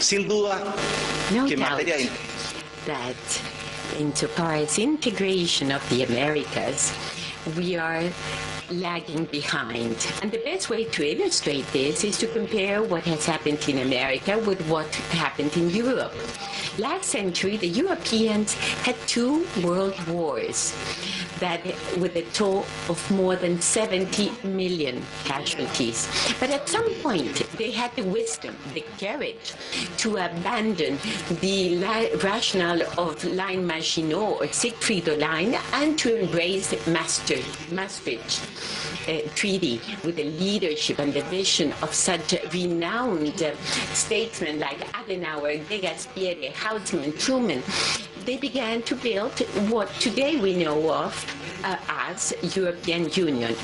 Sin duda No que en doubt materia de that insofar as integration of the Americas, we are lagging behind. And the best way to illustrate this is to compare what has happened in America with what happened in Europe. Last century, the Europeans had 2 world wars that with a toll of more than 70 million casualties. But at some point, they had the wisdom, the courage to abandon the rationale of line Maginot or Siegfried line and to embrace the Maastricht treaty with the leadership and the vision of such renowned statesmen like Adenauer, De Gasperi, Haussmann, Truman. They began to build what today we know of as European Union.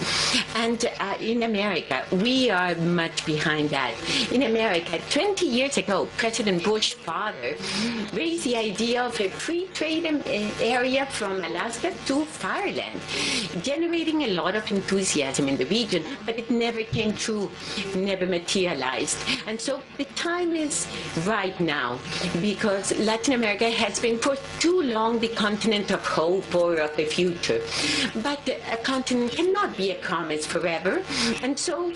And in America, we are much behind that. In America, 20 years ago, President Bush's father raised the idea of a free trade area from Alaska to Fireland, generating a lot of enthusiasm in the region, but it never came true, never materialized. And so the time is right now, because Latin America has been for too long the continent of hope or of the future. But a continent cannot be a promise forever. And so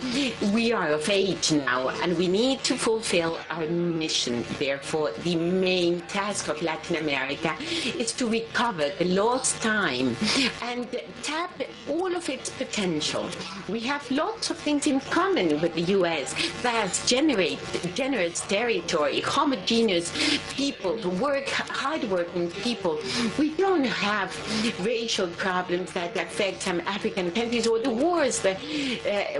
we are of age now, and we need to fulfill our mission. Therefore, the main task of Latin America is to recover the lost time and tap all of its potential. We have lots of things in common with the U.S. Vast, generous territory, homogeneous people, hard-working people. We don't have racial problems that affect some African countries or the wars that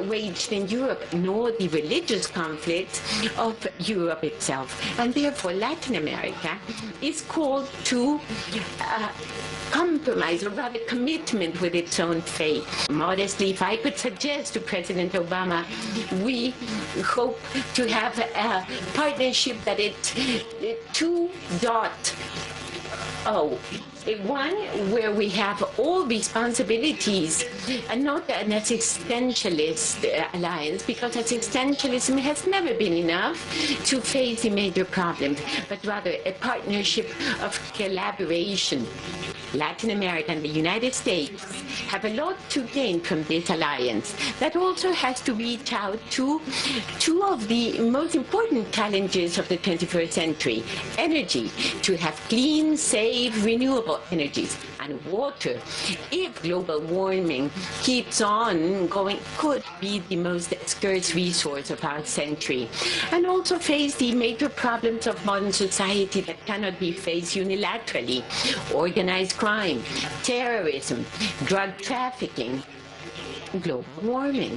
waged in Europe, nor the religious conflicts of Europe itself. And therefore, Latin America is called to compromise, or rather commitment with its own fate. Modestly, if I could suggest to President Obama, we hope to have a partnership that it's 2.0. One where we have all responsibilities and not an existentialist alliance, because existentialism has never been enough to face the major problems, but rather a partnership of collaboration. Latin America and the United States have a lot to gain from this alliance that also has to reach out to 2 of the most important challenges of the 21st century: energy, to have clean, safe, renewable energies, and water. If global warming keeps on going, could be the most scarce resource of our century, and also face the major problems of modern society that cannot be faced unilaterally: organized crime, terrorism, drug trafficking, global warming.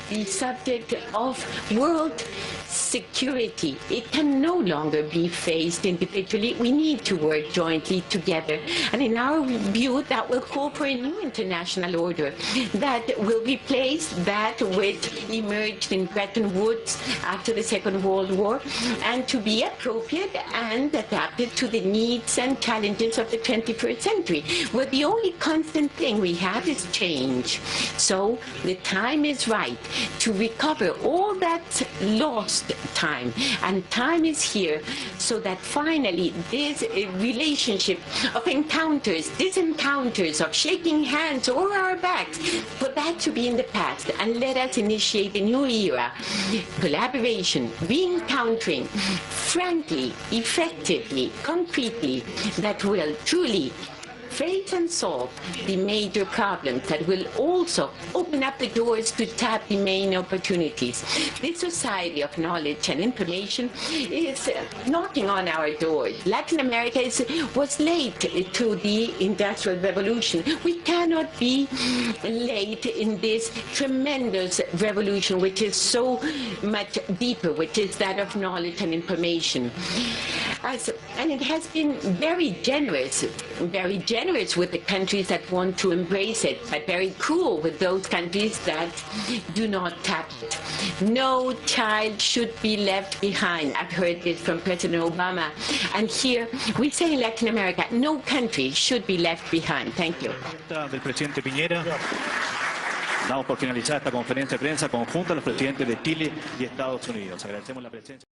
The subject of world security, it can no longer be faced individually. We need to work jointly together. And in our view, that will call for a new international order that will replace that which emerged in Bretton Woods after the Second World War, and to be appropriate and adapted to the needs and challenges of the 21st century, where the only constant thing we have is change. So the time is right to recover all that lost time, and time is here so that finally this relationship of encounters, disencounters, of shaking hands over our backs, for that to be in the past, and let us initiate a new era. Collaboration, re-encountering, frankly, effectively, concretely, that will truly face and solve the major problems, that will also open up the doors to tap the main opportunities. This society of knowledge and information is knocking on our doors. Latin America was late to the Industrial Revolution. We cannot be late in this tremendous revolution, which is so much deeper, which is that of knowledge and information. And it has been very generous with the countries that want to embrace it, but very cruel with those countries that do not tap it. No child should be left behind. I've heard this from President Obama. And here we say in Latin America, no country should be left behind. Thank you. Del presidente Piñera. Damos por finalizada esta conferencia de prensa conjunta a los presidentes de Chile y Estados Unidos. Agradecemos la presencia.